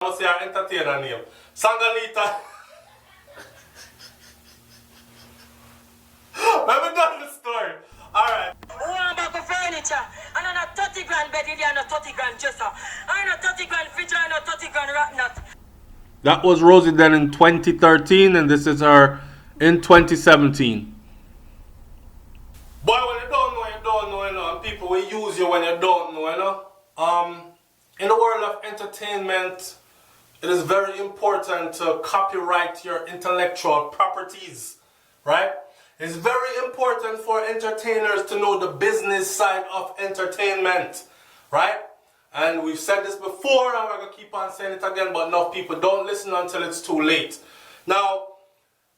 must say our entertainer name. Sangalita. Let me done the story. Alright. Who am about the furniture? And on a 30 grand bed, and a 30 grand dresser. And a 30 grand fridge, and a 30 grand rat nut. That was Rosie then in 2013, and this is her in 2017. Boy, when you don't know, you don't know, you know, and people will use you when you don't know, you know. In the world of entertainment, it is very important to copyright your intellectual properties, right? It's very important for entertainers to know the business side of entertainment, right? And we've said this before, and we're going to keep on saying it again, but enough people don't listen until it's too late. Now,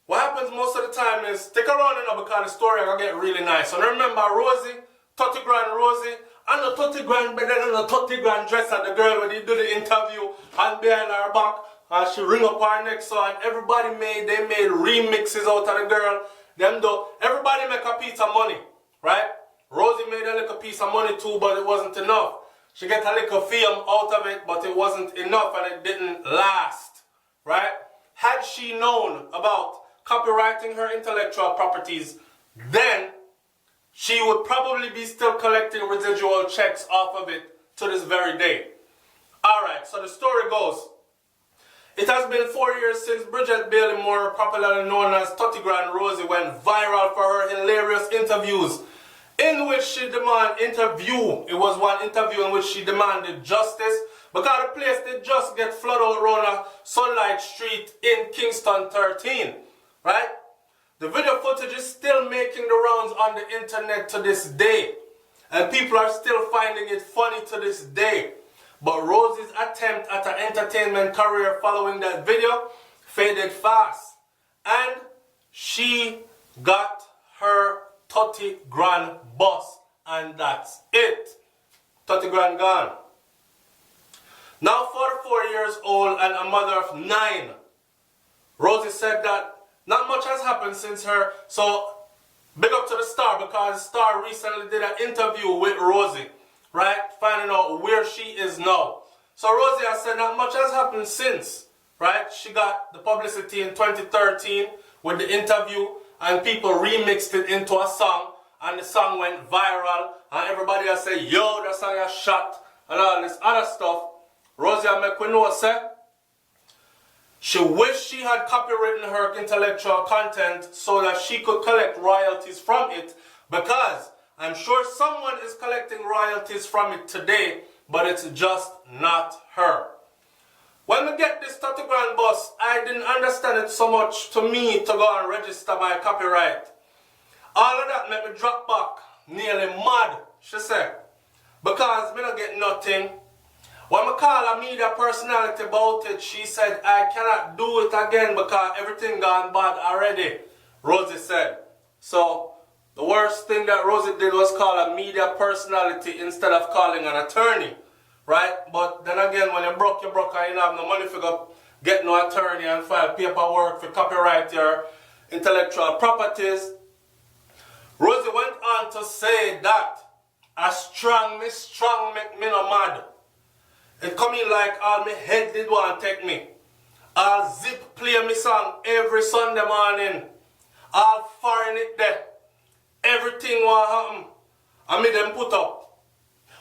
what happens most of the time is, stick around, you know, because the story is going to get really nice. And remember Rosie, Tutty Gran Rosie, and the 30 grand bed and the 30 grand dress at the girl when they do the interview, and behind her back, and she ring up her neck, so and everybody made remixes out of the girl. Them though, everybody make a piece of money, right? Rosie made a little piece of money too, but it wasn't enough. She get a little fame out of it, but it wasn't enough and it didn't last, right? Had she known about copywriting her intellectual properties, then she would probably be still collecting residual checks off of it to this very day. Alright, so the story goes, it has been 4 years since Bridget Bailey Moore, popularly known as Tutty Gran Rosie, went viral for her hilarious interviews in which she demanded It was one interview in which she demanded justice because the place did just get flooded out around Sunlight Street in Kingston 13, right? The video footage is still making the rounds on the internet to this day, and people are still finding it funny to this day. But Rosie's attempt at an entertainment career following that video faded fast, and she got her 30 grand bus, and that's it. 30 grand gone. Now 44 years old and a mother of 9, Rosie said that not much has happened since her, so big up to the Star, because the Star recently did an interview with Rosie, right, finding out where she is now. So Rosie has said not much has happened since, right? She got the publicity in 2013 with the interview, and people remixed it into a song, and the song went viral, and everybody has said, yo, that song is shot, and all this other stuff. Rosie make we know, say, she wished she had copywritten her intellectual content so that she could collect royalties from it, because I'm sure someone is collecting royalties from it today, but it's just not her. When we get this 30 grand bus, I didn't understand it so much to me to go and register my copyright. All of that made me drop back, nearly mad, she said, because me not get nothing. When I call a media personality about it, she said, I cannot do it again because everything gone bad already, Rosie said. So, the worst thing that Rosie did was call a media personality instead of calling an attorney, right? But then again, when you broke and you don't have no money for get no attorney and file paperwork for copyright your intellectual properties. Rosie went on to say that a strong make me no mad. It come in like all my head did want to take me. I'll zip play me song every Sunday morning. I'll foreign it there. Everything will happen. I made them put up.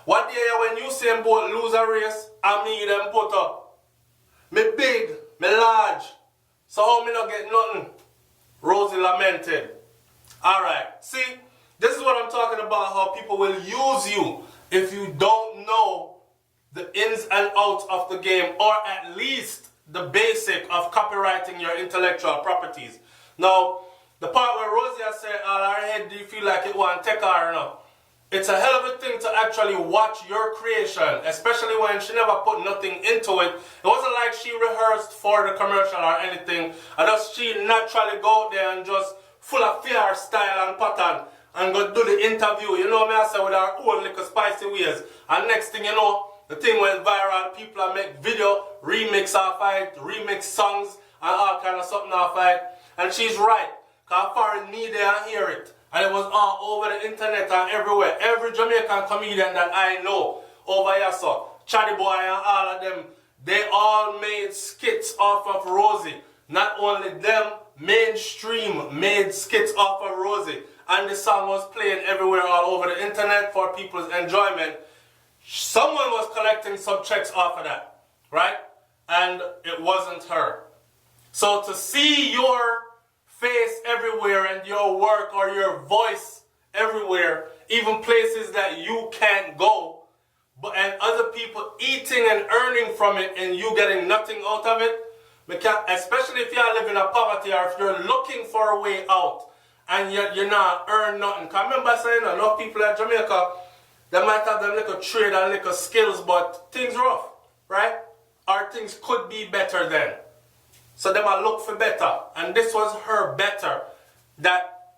What day when you say both lose a race, I made them put up. Me big, me large. So how me not get nothing? Rosie lamented. Alright, see, this is what I'm talking about, how people will use you if you don't know the ins and outs of the game, or at least the basic of copywriting your intellectual properties. Now, the part where Rosie has said, all her head, do you feel like it want to take her or not? It's a hell of a thing to actually watch your creation, especially when she never put nothing into it. It wasn't like she rehearsed for the commercial or anything. And just she naturally go out there and just full of fear, style and pattern and go do the interview. You know what I say, with her own little spicy ways. And next thing you know, the thing went viral. People are make video, remix off it, remix songs and all kind of something off it. And she's right. Because foreign media hear it. And it was all over the internet and everywhere. Every Jamaican comedian that I know over here, so Chatty Boy and all of them, they all made skits off of Rosie. Not only them, mainstream made skits off of Rosie. And the song was playing everywhere all over the internet for people's enjoyment. Someone was collecting some checks off of that, right? And it wasn't her. So to see your face everywhere and your work or your voice everywhere, even places that you can't go, but and other people eating and earning from it and you getting nothing out of it, especially if you're living in poverty or if you're looking for a way out and you're not earn nothing. Because remember saying enough people in Jamaica, they might have them little trade and little skills, but things rough, right? Or things could be better then. So they might look for better. And this was her better that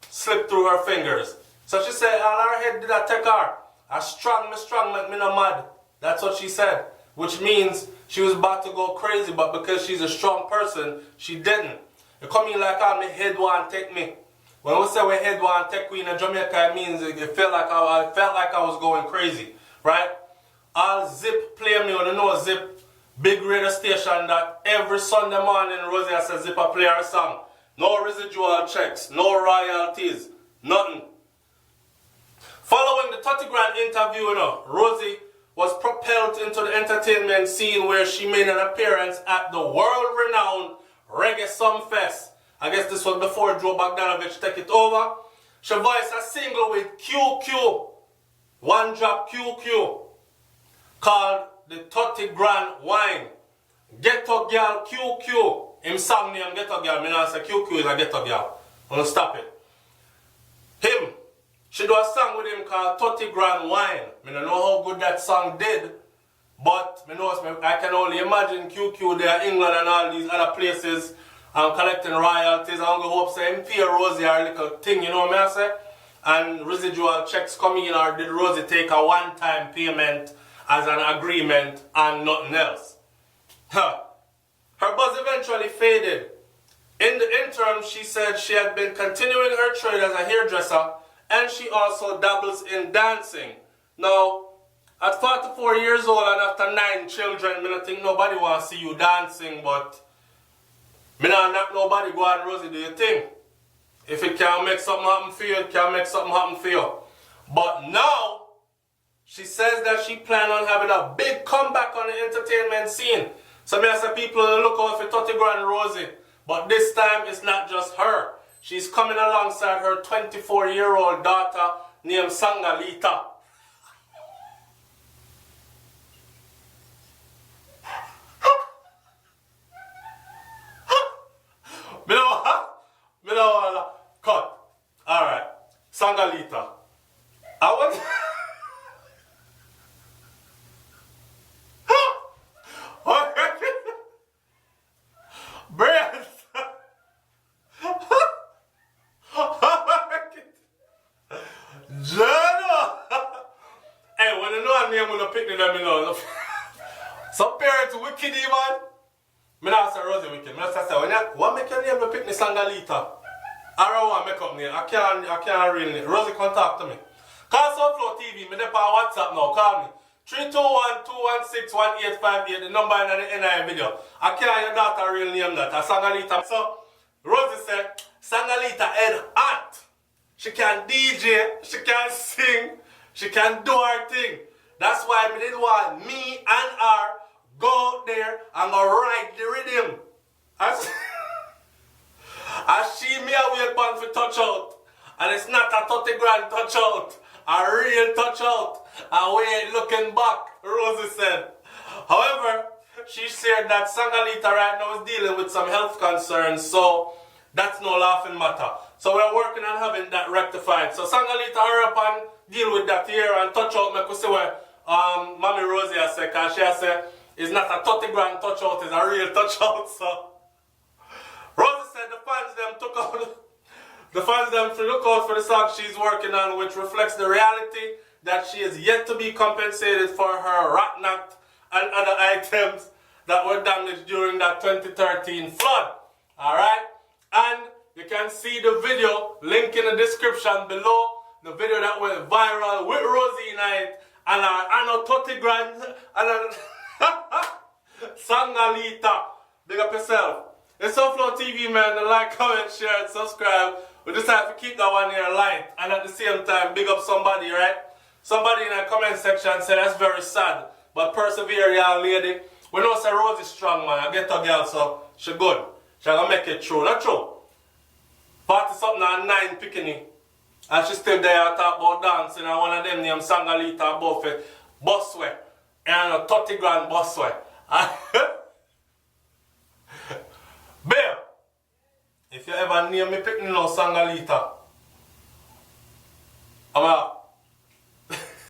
slipped through her fingers. So she said, all her head did I take her. I strong, make me no mad. That's what she said. Which means she was about to go crazy, but because she's a strong person, she didn't. It come in like, my head want to take me. When we say we head want to take me in Jamaica, it means it felt like I was going crazy, right? All Zip play me on the know Zip, big radio station that every Sunday morning Rosie says Zip play her song. No residual checks, no royalties, nothing. Following the Tutty Gran interview, Rosie was propelled into the entertainment scene where she made an appearance at the world-renowned Reggae Sumfest. I guess this was before Joe Bogdanovich took it over. She voiced a single with QQ, One Drop QQ, called the Tutty Gran Wine. Ghetto Girl QQ. Him song name Ghetto Girl. Me not say QQ is a Ghetto Girl. I'm gonna stop it. Him. She do a song with him called Tutty Gran Wine. I don't know how good that song did, but I can only imagine QQ there, England and all these other places collecting royalties. I'm going to hope say him pay Rosie a little thing, you know what I say? And residual checks come in, or did Rosie take a one-time payment as an agreement and nothing else? Her buzz eventually faded. In the interim, she said she had been continuing her trade as a hairdresser, and she also dabbles in dancing. Now, at 44 years old and after 9 children, I don't think nobody wants to see you dancing, but I don't knock nobody go on Rosie do your thing. If it can make something happen for you, it can make something happen for you. But now, she says that she plans on having a big comeback on the entertainment scene. So I say people look out for Tutty Gran Rosie. But this time, it's not just her. She's coming alongside her 24-year-old daughter named Sangalita. Me no wanna cut. Alright. Sangalita. I want Brains. Jano. Hey, when you know a name, when you pick me, let me know. Some parents wicked, man. Me not say Rosie wicked. Me just say, what make your name to pick me Sangalita? I don't want to make up name. I can't real name. Rosie, come talk to me. Call SouFLoTV. Me dey on WhatsApp now. Call me. 321-216-1858. The number in the NI video. I can't your daughter real name that. Sangalita. So, Rosie said, Sangalita head hot. She can DJ. She can sing. She can do her thing. That's why me did want me and her go out there and go ride the rhythm. As she me a wait pan for touch out. And it's not a 30 grand touch out. A real touch out. And we ain't looking back, Rosie said. However, she said that Sangalita right now is dealing with some health concerns, so that's no laughing matter. So we're working on having that rectified. So Sangalita, hurry up and deal with that here and touch out. Me could say where Mommy Rosie has said, because she has said it's not a 30 grand touch out, it's a real touch out. So Rosie said the fans them took out the fans them to look out for the song she's working on, which reflects the reality that she is yet to be compensated for her rat nut and other items that were damaged during that 2013 flood. Alright? And you can see the video, link in the description below, the video that went viral with Rosie Knight and our Tutty Gran and Sangalita. Big up yourself. It's SouFLoTV, man. Like, comment, share, and subscribe. We just have to keep that one here light. And at the same time, big up somebody, right? Somebody in the comment section said that's very sad. But persevere, young lady. We know say Rose is strong, man. I get a girl, so she good. She gonna make it true. Not true. 40 something and 9 picking. And she still there talk about dancing. And one of them named Sangalita Buffet. Busway. And a 30 grand busway. Babe, if you ever name me picking no Sangalita,